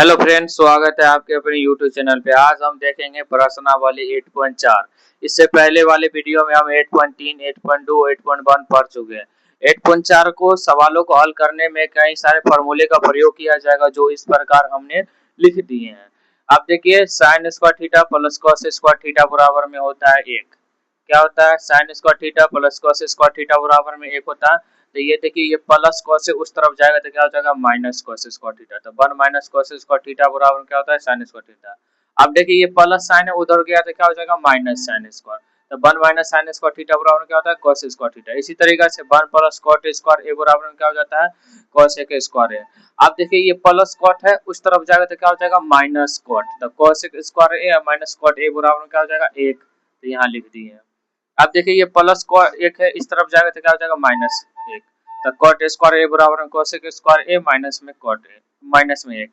Hello friends, स्वागत है आपके अपने यूट्यूब चैनल पे। आज हम देखेंगे प्रश्नावली 8.4। इससे पहले वाले वीडियो में हम 8.3, 8.2, 8.1 पढ़ चुके हैं। 8.4 को सवालों को हल करने में कई सारे फॉर्मूले का प्रयोग किया जाएगा, जो इस प्रकार हमने लिख दिए हैं। आप देखिए, sine square theta plus cos square theta बराबर में होता है 1। क्या होता है? Sine square theta plus cos square theta बराबर में 1 होता है। तो ये देखिए, ये प्लस कॉस से उस तरफ जाएगा तो क्या हो जाएगा? Minus cos square theta. तो 1 माइनस कॉस स्क्वायर थीटा बराबर क्या होता है? Sine square theta. अब देखिए, ये प्लस साइन है, उधर गया तो क्या हो जाएगा? Minus sine square. तो 1 माइनस साइन स्क्वायर थीटा बराबर क्या होता है? Cos square theta. इसी तरीके से 1 प्लस कॉट स्क्वायर ए बराबर में क्या हो जाता है? कॉस ए स्क्वायर है। अब देखिए, ये प्लस कॉट है, उस तरफ जाएगा तो क्या हो जाएगा? Minus cot. तो cos square A minus cot A बराबर में क्या हो जाएगा? 1। तो यहाँ लिख दिए। अब देखिए, ये प्लस एक है, इस तरफ जाएगा तो क्या हो जाएगा? माइनस 1। तो कॉट स्क्वायर ए बराबर में कोसेक स्क्वायर ए माइनस में कॉट ए माइनस में 1।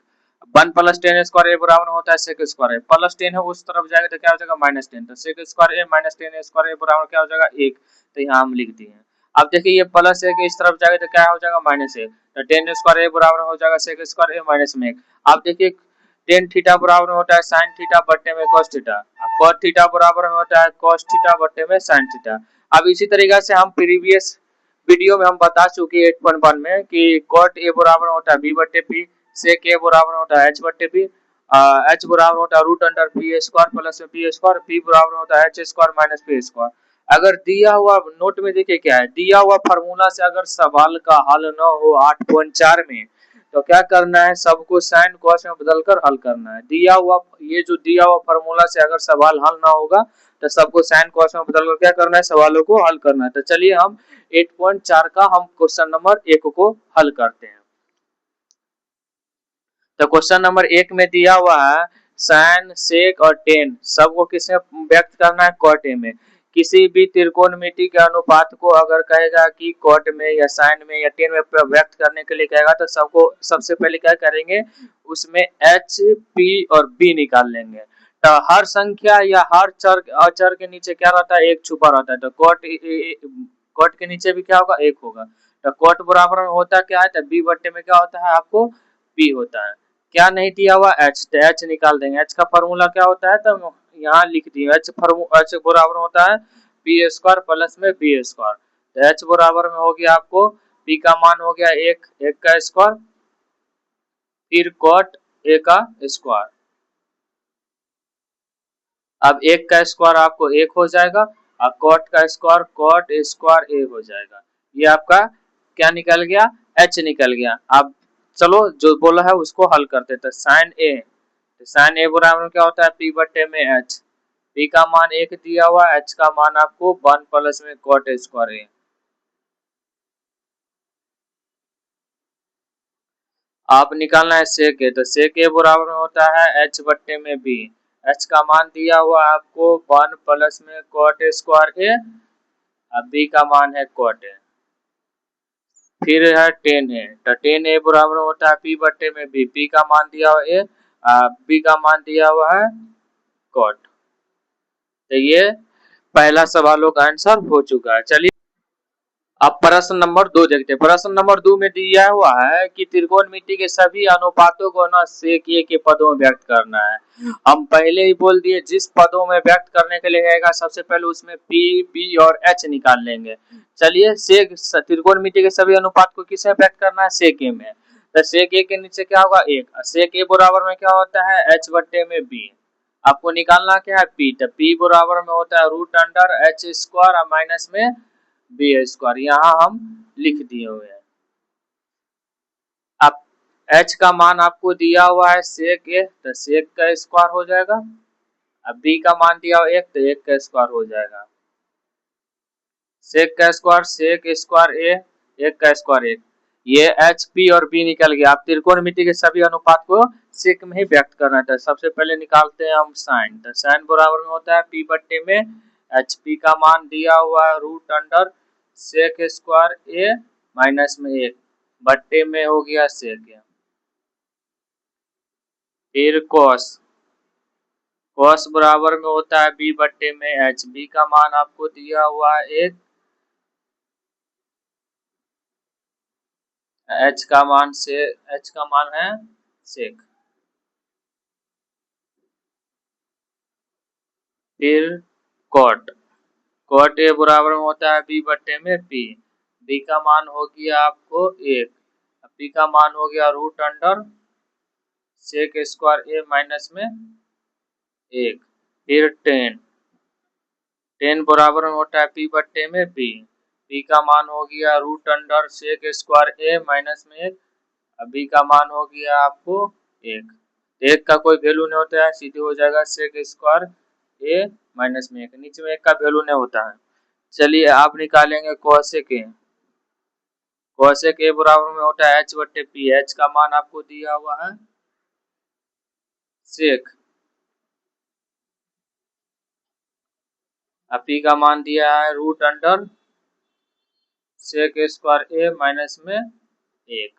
1 प्लस टेन स्क्वायर ए बराबर होता है सेक स्क्वायर ए। प्लस 10 है, उस तरफ जाएगा तो क्या हो जाएगा? माइनस 10। तो sec square A minus 10 square ए बराबर क्या हो जाएगा? 1। तो यहाँ हम लिख दिए। अब देखिए, ये प्लस 1 इस तरफ जाएगा तो क्या हो जाएगा? माइनस 1। तो 10 स्क्वायर ए बराबर हो जाएगा सेक स्क्वायर ए माइनस में 1। अब देखिए, टेन थीटा बराबर होता है साइन थीटा बट्टे में कॉस थीटा। कॉट थीटा बराबर में होता है कॉस थीटा बट्टे में साइन थीटा। अब इसी तरीके से हम प्रीवियस वीडियो में हम बता चुके 8.1 में कि कॉट ए बराबर होता है बी बट्टे पी, सेक ए बराबर होता है एच बट्टे पी, एच बराबर होता है root under P square plus में पी स्क्वायर, पी बराबर होता है H square minus P square. अगर दिया हुआ नोट में देखिए क्या है, दिया हुआ फार्मूला से अगर सवाल का हल न हो 8.4 में, तो क्या करना है? सबको साइन कॉस में बदलकर हल करना है। दिया हुआ ये जो दिया हुआ फार्मूला से अगर सवाल हल ना होगा तो सबको साइन कॉस में बदलकर क्या करना है? सवालों को हल करना है। तो चलिए हम 8.4 का हम क्वेश्चन नंबर 1 को हल करते हैं। तो क्वेश्चन नंबर 1 में दिया हुआ है साइन सेक और टेन सबको किसमें व्यक्त करना है? कॉट ए में। किसी भी त्रिकोणमिति के अनुपात को अगर कहेगा कि कॉट में या साइन में या टेन में व्यक्त करने के लिए कहेगा तो सबको सबसे पहले क्या करेंगे? उसमें एच पी और बी निकाल लेंगे। तो हर संख्या या हर चर अचर के नीचे क्या रहता है? एक छुपा रहता है। तो कॉट के नीचे भी क्या होगा? एक होगा। तो कॉट बराबर में होता क्या है? तो बी बट्टे में क्या होता है? आपको पी होता है। क्या नहीं दिया हुआ? एच। तो एच निकाल देंगे। एच का फॉर्मूला क्या होता है? तो यहाँ लिख दिए। एच बराबर होता है पी स्क्वायर प्लस में बी स्क्वायर। तो एच बराबर में हो गया आपको पी का मान हो गया एक, एक का स्क्वायर, फिर कॉट ए का स्क्वायर। अब एक का स्क्वायर आपको एक हो जाएगा और कॉट का स्क्वायर कॉट स्क्वायर ए हो जाएगा। ये आपका क्या निकल गया? एच निकल गया। अब चलो जो बोला है उसको हल करते हैं। तो साइन ए, तो साइन ए बराबर क्या होता है? पी बट्टे में एच। पी का मान एक दिया हुआ, एच का मान आपको 1 प्लस में कॉट स्क्वायर ए। आप निकालना है सेक ए। तो सेक ए बराबर होता है एच बट्टे में बी। एच का मान दिया हुआ आपको 1 प्लस में कॉट स्क्वायर ए, अब बी का मान है कॉट ए। फिर है टेन है, तो टेन ए बराबर होता है पी बट्टे में बी। पी का मान दिया हुआ ए, बी का मान दिया हुआ है कॉट। तो ये पहला सवालों का आंसर हो चुका है। चलिए अब प्रश्न नंबर 2 देखते हैं। प्रश्न नंबर 2 में दिया हुआ है कि त्रिकोणमिति के सभी अनुपातों को न सेक ए के पदों में व्यक्त करना है। हम पहले ही बोल दिए, जिस पदों में व्यक्त करने के लिए रहेगा सबसे पहले उसमें पी, बी और एच निकाल लेंगे। चलिए, सेक त्रिकोणमिति के सभी अनुपात को किसमें व्यक्त करना है? सेक ए में। तो सेक ए के नीचे क्या होगा? एक। सेक ए बराबर में क्या होता है? एच बट्टे में बी। आपको निकालना क्या है? पी। तो पी बराबर में होता है root under H square minus में बी स्क्वायर। यहाँ हम लिख दिए हुए हैं। अब एच का मान आपको दिया हुआ है सेक ए, तो सेक का स्क्वायर हो जाएगा। अब बी का मान दिया हुआ एक, तो एक का स्क्वायर हो जाएगा। सेक का स्क्वायर सेक स्क्वायर ए, एक का स्क्वायर एक। ये एच पी और बी निकल गया। आप त्रिकोणमिति के सभी अनुपात को सेक में ही व्यक्त करना था। सबसे पहले निकालते हैं हम साइन। तो साइन बराबर में होता है पी बट्टे में एच। पी का मान दिया हुआ है root under sec square A minus में एक, बट्टे में हो गया सेक। फिर कॉस, कॉस बराबर में होता है बी बट्टे में एच। बी का मान आपको दिया हुआ है एक, एच का मान है सेक। फिर कॉट, कॉट ए बराबर में होता है बी बट्टे में पी, बी का मान हो गया आपको 1, पी का मान हो गया root under sec square A minus में 1, फिर 10, 10 बराबर में होता है पी बट्टे में बी, पी का मान हो गया root under sec square A minus में 1, बी का मान हो गया आपको 1, एक का कोई वैल्यू नहीं होता है, सीधे हो जाएगा सेक स्क्वायर ए माइनस में 1, नीचे में 1 का वैल्यू नहीं होता है। चलिए आप निकालेंगे कोसेक ए, कोसेक ए बराबर में होता है एच बट्टे पी, एच का मान आपको दिया हुआ है सेक, पी का मान दिया है root under sec square A minus में 1।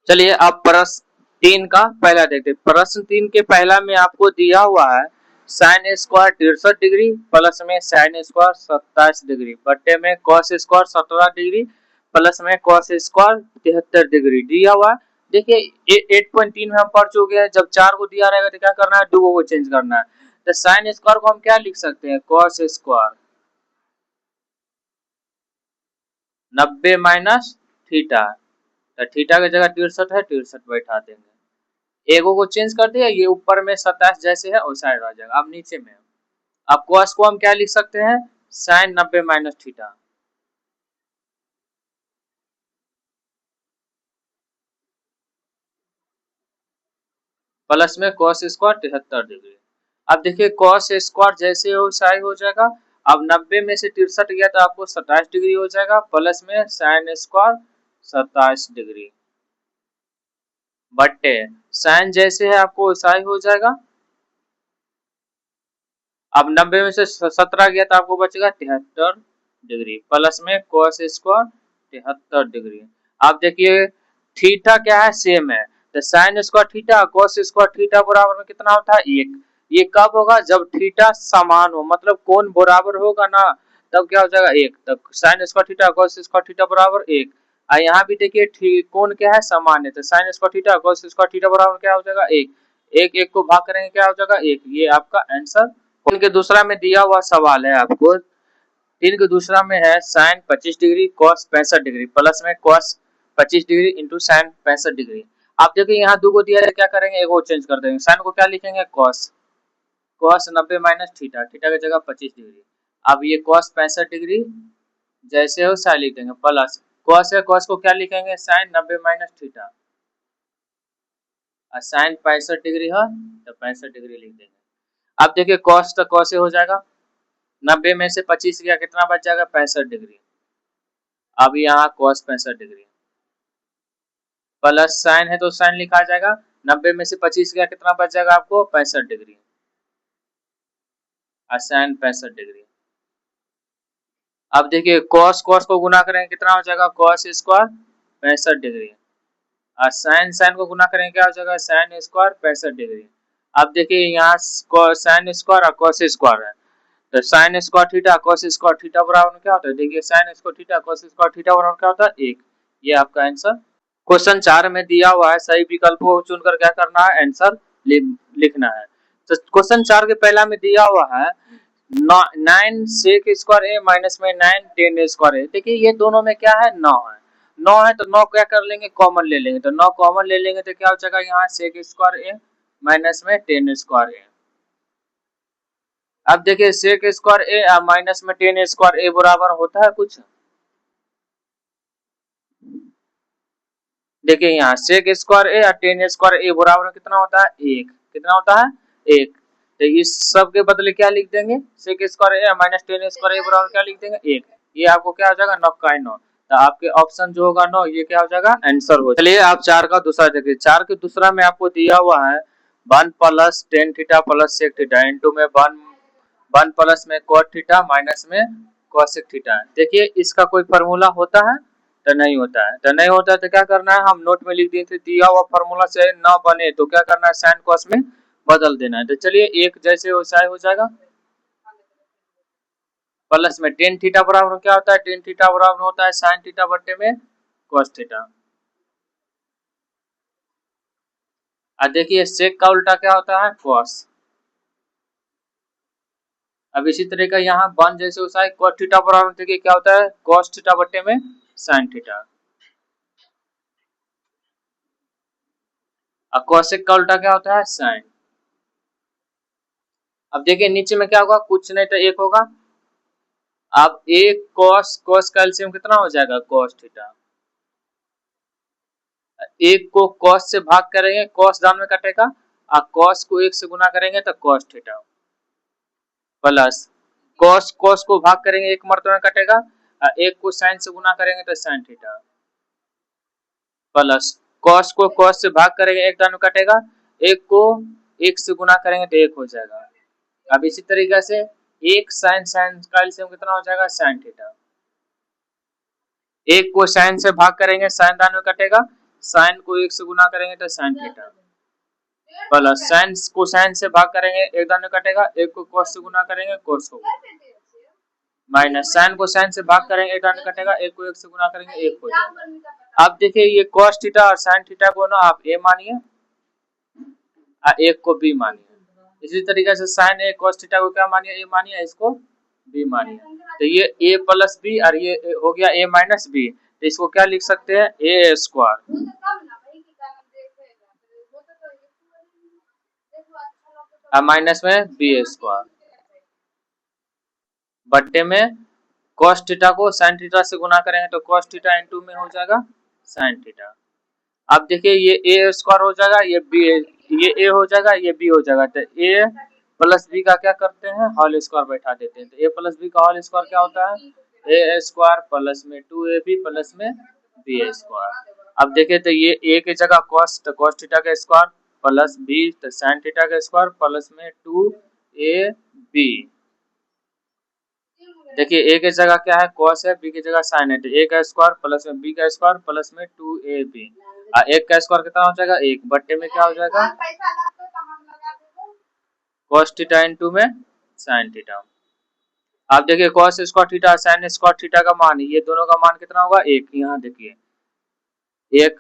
चलिए अब प्रश्न 3 का पहला देखते हैं। प्रश्न 3 के पहला में आपको दिया हुआ है साइन स्क्वायर 63 डिग्री प्लस में साइन स्क्वायर 27 डिग्री बट्टे में कॉस स्क्वायर 17 डिग्री प्लस में कॉस स्क्वायर 73 डिग्री दिया हुआ। देखिए 8.3 में हम पढ़ चुके हैं, जब 4 को दिया रहेगा तो क्या करना है, 2 को चेंज करना है। तो साइन स्क्वायर को हम क्या लिख सकते हैं, कॉस स्क्वायर 90 माइनस थीटा, तो थीटा की जगह 63 है, 63 बैठा देंगे, एगो को चेंज कर दिया, ये ऊपर में 27 जैसे है वैसा रह जाएगा। अब नीचे में अब कॉस को हम क्या लिख सकते हैं, साइन 90 माइनस थीटा, प्लस में कॉस स्क्वायर 73 डिग्री। अब देखिए कॉस स्क्वायर जैसे हो साइन हो जाएगा, अब 90 में से 63 गया तो आपको 27 डिग्री हो जाएगा, प्लस में साइन स्क्वायर 27 डिग्री बट्टे साइन जैसे है आपको साइन हो जाएगा। अब 90 में से 17 गया तो आपको बचेगा 73 डिग्री प्लस में cos स्क्वायर 73 डिग्री। अब देखिए थीटा क्या है, सेम है, तो sine square theta cos square theta बराबर में कितना होता है 1। ये कब होगा, जब थीटा समान हो, मतलब कोण बराबर होगा ना, तब क्या हो जाएगा 1, तब sine square theta cos square theta बराबर 1। यहाँ भी देखिए कोण क्या है, समान है, तो sine square theta cos square theta बराबर क्या हो जाएगा 1, 1 1 को भाग करेंगे क्या हो जाएगा 1, ये आपका आंसर। इनके दूसरा में दिया हुआ सवाल है आपको, तीन के दूसरा में है sine 25 degree cos 65 degree plus में cos 25 degree into sine 65 degree. आप देखिए यहाँ दो को दिया है, क्या करेंगे, एक को चेंज कर देंगे, साइन को क्या लिखेंगे cos, cos 90 minus theta, theta की जगह 25 डिग्री। अब ये कॉस 65 डिग्री जैसे हो साइन लिख देंगे, प्लस कॉस है, कॉस को क्या लिखेंगे साइन 90 माइनस थीटा, और साइन 65 डिग्री है तो 65 डिग्री लिख देंगे। अब देखिए कॉस तो कॉस हो जाएगा, 90 में से 25 गया कितना बच जाएगा 65 डिग्री। अब यहाँ cos 65 डिग्री प्लस साइन है तो साइन लिखा जाएगा, 90 में से 25 गया कितना बच जाएगा आपको 65 डिग्री, और साइन 65 डिग्री। अब देखिए cos cos को गुना करेंगे कितना हो जाएगा cos स्क्वायर 65 डिग्री, और साइन साइन को गुना करेंगे क्या हो जाएगा साइन स्क्वायर 65 डिग्री। अब देखिए यहाँ साइन स्क्वायर और cos स्क्वायर है, तो sine square theta cos square theta बराबर क्या होता है, देखिए sine square theta cos square theta बराबर क्या होता है 1। ये आपका आंसर। क्वेश्चन 4 में दिया हुआ है, सही विकल्प को चुनकर क्या करना है, आंसर लिखना है। तो क्वेश्चन 4 के पहला में दिया हुआ है 9 सेक स्क्वायर ए माइनस में 9 10 स्क्वायर ए। देखिए ये दोनों में क्या है 9 है, 9 है तो 9 क्या कर लेंगे कॉमन ले लेंगे, तो 9 कॉमन ले लेंगे तो क्या हो जाएगा यहाँ सेक स्क्वायर ए माइनस में 10 स्क्वायर ए। अब देखिए सेक स्क्वायर ए माइनस में 10 स्क्वायर ए बराबर होता है कुछ, देखिए यहाँ सेक स्क्वायर ए और 10 स्क्वायर ए बराबर कितना होता है 1, कितना होता है 1, तो इस सब के बदले क्या लिख देंगे sec square A minus 10 square ए बराबर क्या लिख देंगे 1। ये आपको क्या हो जाएगा 9 का 9, तो आपके ऑप्शन जो होगा 9 ये क्या हो जाएगा आंसर हो। चलिए आप 4 का दूसरा देखिए, 4 के दूसरा में आपको दिया हुआ है 1 plus tan theta plus sec theta into में 1 प्लस में कॉट थीटा माइनस में कॉसेक थीटा। देखिए इसका कोई फॉर्मूला होता है तो नहीं होता है, तो नहीं होता है तो क्या करना है, हम नोट में लिख दिए थे, दिया हुआ फॉर्मूला से ना बने तो क्या करना है साइन कॉस में बदल देना है। तो चलिए एक जैसे वैसा हो जाएगा, प्लस में टेन थीटा बराबर क्या होता है, टेन थीटा बराबर होता है साइन थीटा बट्टे में कॉस थीटा। और देखिए सेक का उल्टा क्या होता है कॉस, अब इसी तरह का यहाँ 1 जैसे होता है cos थीटा बराबर देखिए क्या होता है cos थीटा बट्टे में sin थीटा। और cosec का उल्टा क्या होता है sin। अब देखिए नीचे में क्या होगा कुछ नहीं तो एक होगा। अब एक cos का एलसीएम कितना हो जाएगा cos थीटा। एक को cos से भाग करेंगे cos दान में कटेगा और cos को 1 से गुना करेंगे तो cos थीटा प्लस cos को भाग करेंगे एक मर्तबा में कटेगा और एक को sin से गुना करेंगे तो sin थीटा प्लस cos को cos से भाग करेंगे एक दान में कटेगा एक को 1 से गुना करेंगे तो 1 हो जाएगा। अब इसी तरीके से एक sin का एलसीएम कितना हो जाएगा sin थीटा। एक को sin से भाग करेंगे sin दान में कटेगा sin को 1 से गुना करेंगे तो sin थीटा प्लस sin को sin से भाग करेंगे एक दान में कटेगा एक को cos से गुना करेंगे cos होगा माइनस sin को sin से भाग करेंगे एक दान में कटेगा एक को 1 से गुना करेंगे 1 हो जाएगा। अब देखिए ये cos थीटा और sin थीटा को ना आप a मानिए और एक को b मानिए। इसी तरीके से sin a cos थीटा को क्या मानिए a मानिए इसको b मानिए। तो ये a प्लस b और ये हो गया a माइनस b तो इसको क्या लिख सकते हैं a स्क्वायर और माइनस में b स्क्वायर बट्टे में cos थीटा को sin थीटा से गुना करेंगे तो cos थीटा इनटू में हो जाएगा sin थीटा। अब देखिए ये a स्क्वायर हो जाएगा ये b ये a हो जाएगा ये b हो जाएगा तो a प्लस b का क्या करते हैं होल स्क्वायर बैठा देते हैं तो a प्लस b का होल स्क्वायर क्या होता है a स्क्वायर प्लस में 2ab प्लस में b स्क्वायर। अब देखिए तो ये a की जगह cos तो cos थीटा का स्क्वायर प्लस b तो sin थीटा का स्क्वायर प्लस में 2ab। देखिए a की जगह क्या है cos है b की जगह sin है तो a का स्क्वायर प्लस में b का स्क्वायर प्लस में 2ab और एक का स्क्वायर कितना हो जाएगा एक बट्टे में क्या हो जाएगा cos थीटा इनटू में sin थीटा। आप देखिए cos square theta sin square theta का मान ये दोनों का मान कितना होगा एक यहाँ देखिए एक।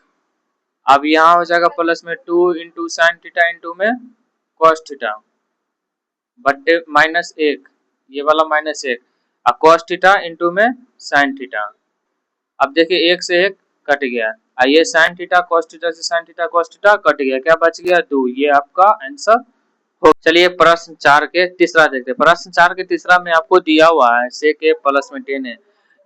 अब यहाँ हो जाएगा प्लस में 2 इंटू साइन थीटा इंटू में cos थीटा बट्टे माइनस एक ये वाला माइनस एक और cos थीटा इंटू में sin थीटा। अब देखिए एक से एक कट गया ये sin थीटा cos थीटा से sin theta cos theta cut गया क्या बच गया 2 ये आपका आंसर हो। चलिए प्रश्न 4 के तीसरा देखते हैं। प्रश्न 4 के तीसरा में आपको दिया हुआ है sec a प्लस में 10 है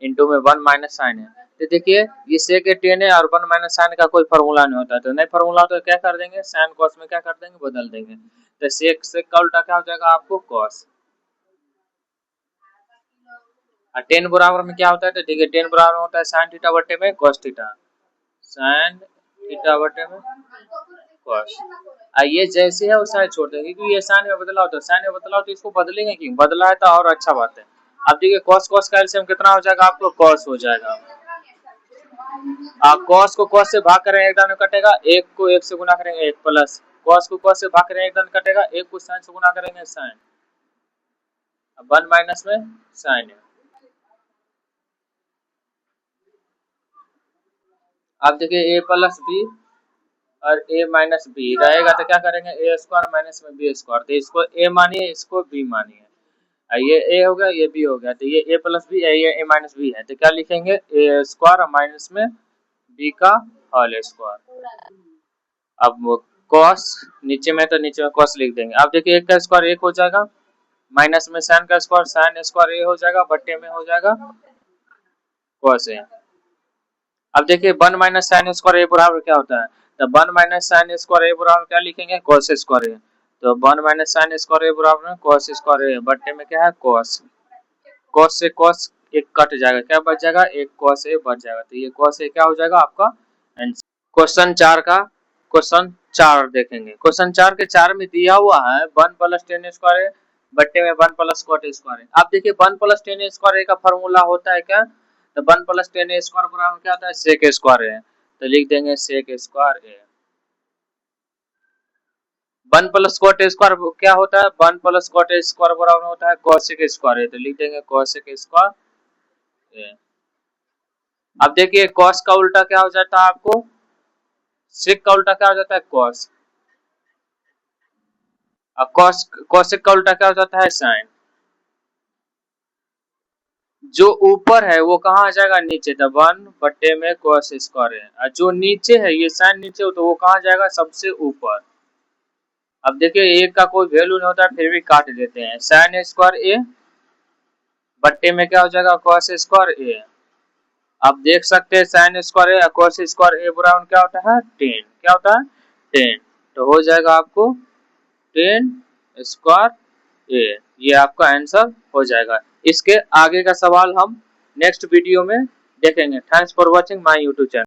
इंटू में 1 माइनस साइन है। तो देखिए ये sec a 10 है और 1 माइनस साइन का कोई फॉर्मूला नहीं होता तो नहीं फॉर्मूला होता तो क्या कर देंगे साइन cos में क्या कर देंगे बदल देंगे तो sec का उल्टा क्या हो जाएगा आपको cos। 10 बराबर में क्या होता है तो देखिए 10 बराबर होता है sin थीटा बटे में cos थीटा sin थीटा बटे में cos। ये जैसे है वैसा छोड़ देंगे क्योंकि ये साइन में बदलाव होता है साइन में बदलाव तो इसको बदलेंगे क्यों बदला है तो और अच्छा बात है। अब देखिए cos का एलसीएम कितना हो जाएगा आपको cos हो जाएगा। आप cos को cos से भाग करेंगे एक दान में कटेगा एक को एक से गुना करेंगे एक प्लस cos को cos से भाग करेंगे एक दान कटेगा एक को sin से गुना करेंगे sin अब 1 माइनस में sin है। आप देखिए a प्लस b और a माइनस बी रहेगा तो क्या करेंगे a स्क्वायर माइनस में b स्क्वायर तो इसको a मानिए इसको b मानिए ये a हो गया ये b हो गया तो ये a प्लस बी ये a माइनस बी है तो क्या लिखेंगे a स्क्वायर माइनस में b का होल स्क्वायर। अब cos नीचे में तो नीचे में cos लिख देंगे। अब देखिए एक का स्क्वायर एक हो जाएगा माइनस में sin का स्क्वायर sin स्क्वायर a हो जाएगा बट्टे में हो जाएगा cos a। अब देखिए 1 माइनस साइन स्क्वायर a बराबर क्या होता है तो 1 माइनस साइन स्क्वायर a बराबर क्या लिखेंगे cos स्क्वायर a तो 1 माइनस साइन स्क्वायर a बराबर में cos स्क्वायर a बट्टे में क्या है cos cos से cos एक कट जाएगा क्या बच जाएगा एक cos a बच जाएगा तो ये cos a क्या हो जाएगा आपका आंसर। क्वेश्चन 4 का क्वेश्चन 4 देखेंगे। क्वेश्चन 4 के 4 में दिया हुआ है 1 प्लस 10 स्क्वायर a बट्टे में 1 प्लस cot स्क्वायर a। आप देखिए 1 प्लस 10 स्क्वायर a का फॉर्मूला होता है क्या तो 1 प्लस 10 स्क्वायर बराबर क्या होता है sec स्क्वायर है तो लिख देंगे sec स्क्वायर है। 1 प्लस cot स्क्वायर क्या होता है 1 प्लस cot स्क्वायर बराबर होता है cosec स्क्वायर है तो लिख देंगे cosec स्क्वायर है। अब देखिए cos का उल्टा क्या हो जाता है आपको sec का उल्टा क्या हो जाता है cos और cosec का उल्टा क्या हो जाता है sin। जो ऊपर है वो कहाँ आ जाएगा, नीचे, तो 1 में cos स्क्वायर है। और जो नीचे है ये साइन नीचे हो तो वो कहाँ जाएगा, सबसे ऊपर। अब देखिए एक का कोई वैल्यू नहीं होता फिर भी काट देते हैं। साइन स्क्वायर ए बट्टे में क्या हो जाएगा, cos स्क्वायर ए। आप देख सकते हैं साइन स्क्वायर ए cos स्क्वायर ए बराबर क्या होता है, 10। क्या होता है, 10। तो हो जाएगा आपको 10 स्क्वायर ए, ये आपका आंसर हो जाएगा। इसके आगे का सवाल हम नेक्स्ट वीडियो में देखेंगे। Thanks for watching my YouTube channel.